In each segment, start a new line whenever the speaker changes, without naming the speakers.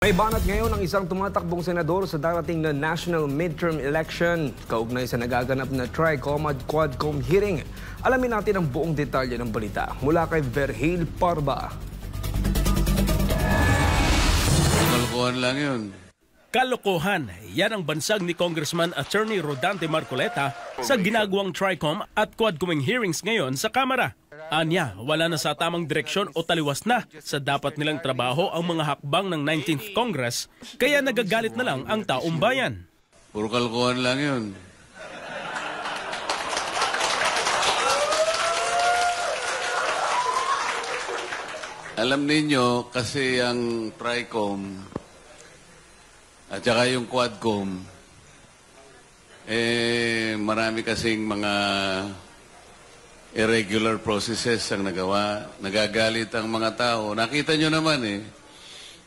May banat ngayon ang isang tumatakbong senador sa darating na national midterm election kaugnay sa nagaganap na TRICOM at QUADCOM hearing. Alamin natin ang buong detalye ng balita mula kay Verhil Parba.
Kalokohan lang yun.
Kalokohan, yan ang bansag ni Congressman Attorney Rodante Marcoleta sa ginagawang TRICOM at QUADCOM hearings ngayon sa Kamara. Anya, wala na sa tamang direksyon o taliwas na sa dapat nilang trabaho ang mga hakbang ng 19th Congress, kaya nagagalit na lang ang taong bayan.
Puro kalokohan lang yun. Alam ninyo, kasi ang TRICOM at saka yung QUADCOM, marami kasing mga irregular processes ang nagawa. Nagagalit ang mga tao. Nakita nyo naman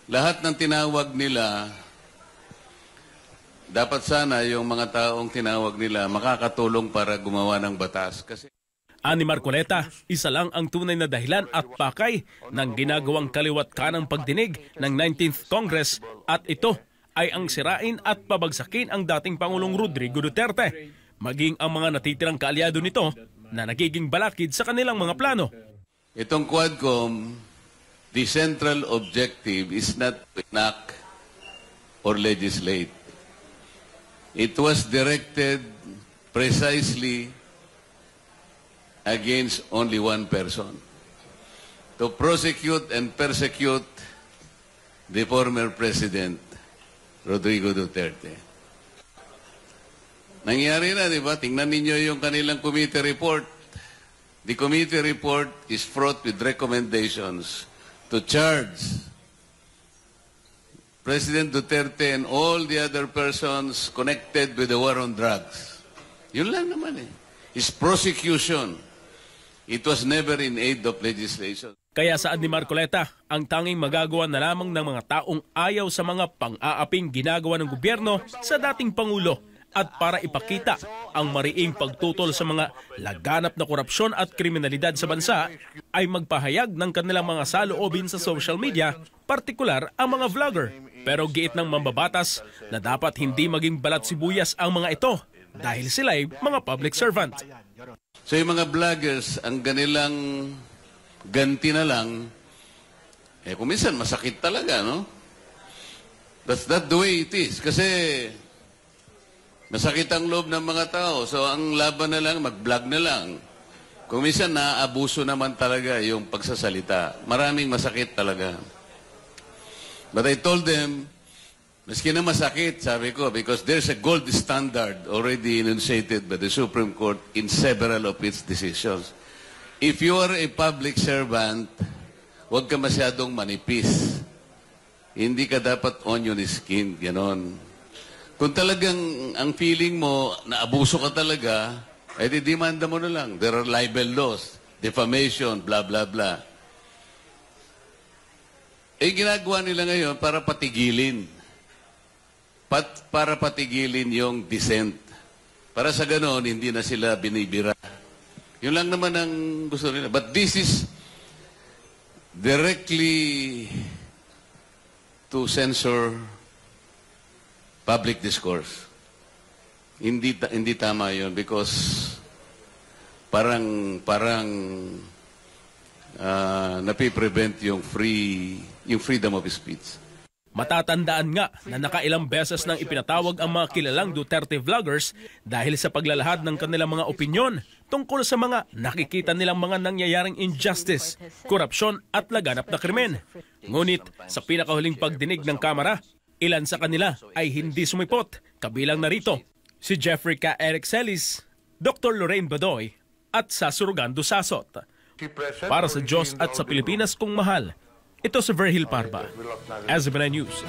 lahat ng tinawag nila, dapat sana yung mga taong tinawag nila makakatulong para gumawa ng batas.
Ani Marcoleta, isa lang ang tunay na dahilan at pakay ng ginagawang kaliwat kanang pagdinig ng 19th Congress at ito ay ang sirain at pabagsakin ang dating Pangulong Rodrigo Duterte, maging ang mga natitirang kaalyado nito na nagiging balakid sa kanilang mga plano.
Itong QUADCOM, the central objective is not to enact or legislate. It was directed precisely against only one person, to prosecute and persecute the former President, Rodrigo Duterte. Nangyari na, di ba? Tingnan ninyo yung kanilang committee report. The committee report is fraught with recommendations to charge President Duterte and all the other persons connected with the war on drugs. Yun lang naman His prosecution. It was never in aid of legislation.
Kaya saad ni Marcoleta, ang tanging magagawa na lamang ng mga taong ayaw sa mga pang-aaping ginagawa ng gobyerno sa dating Pangulo at para ipakita ang mariing pagtutol sa mga laganap na korupsyon at kriminalidad sa bansa ay magpahayag ng kanilang mga saloobin sa social media, partikular ang mga vlogger. Pero giit ng mambabatas na dapat hindi maging balat sibuyas ang mga ito dahil sila'y mga public servant.
So yung mga vloggers, ang ganilang ganti na lang, kung minsan masakit talaga, no? That's not the way it is. Kasi masakit ang loob ng mga tao. So ang laban na lang, mag-vlog na lang. Kung minsan naaabuso naman talaga yung pagsasalita. Maraming masakit talaga. But I told them, maski na masakit, sabi ko, because there's a gold standard already enunciated by the Supreme Court in several of its decisions. If you are a public servant, huwag ka masyadong manipis. Hindi ka dapat onion skin, ganon. Kung talagang ang feeling mo na abuso ka talaga, ay didemanda mo na lang. There are libel laws, defamation, blah, blah, blah. Ginagawa nila ngayon para patigilin. Para patigilin yung dissent. Para sa ganon, hindi na sila binibira. Yun lang naman ang gusto nila. But this is directly to censor public discourse. Hindi tama yun because parang napiprevent yung freedom of speech.
Matatandaan nga na nakailang beses nang ipinatawag ang mga kilalang Duterte vloggers dahil sa paglalahad ng kanilang mga opinyon tungkol sa mga nakikita nilang mga nangyayaring injustice, korupsyon at laganap na krimen. Ngunit sa pinakahuling pagdinig ng Kamara, ilan sa kanila ay hindi sumipot, kabilang narito si Jeffrey K. Eric Celis, Dr. Lorraine Badoy at Sasurugando Sasot. Para sa Diyos at sa Pilipinas kong mahal, ito si Verhil Parba, SBN News.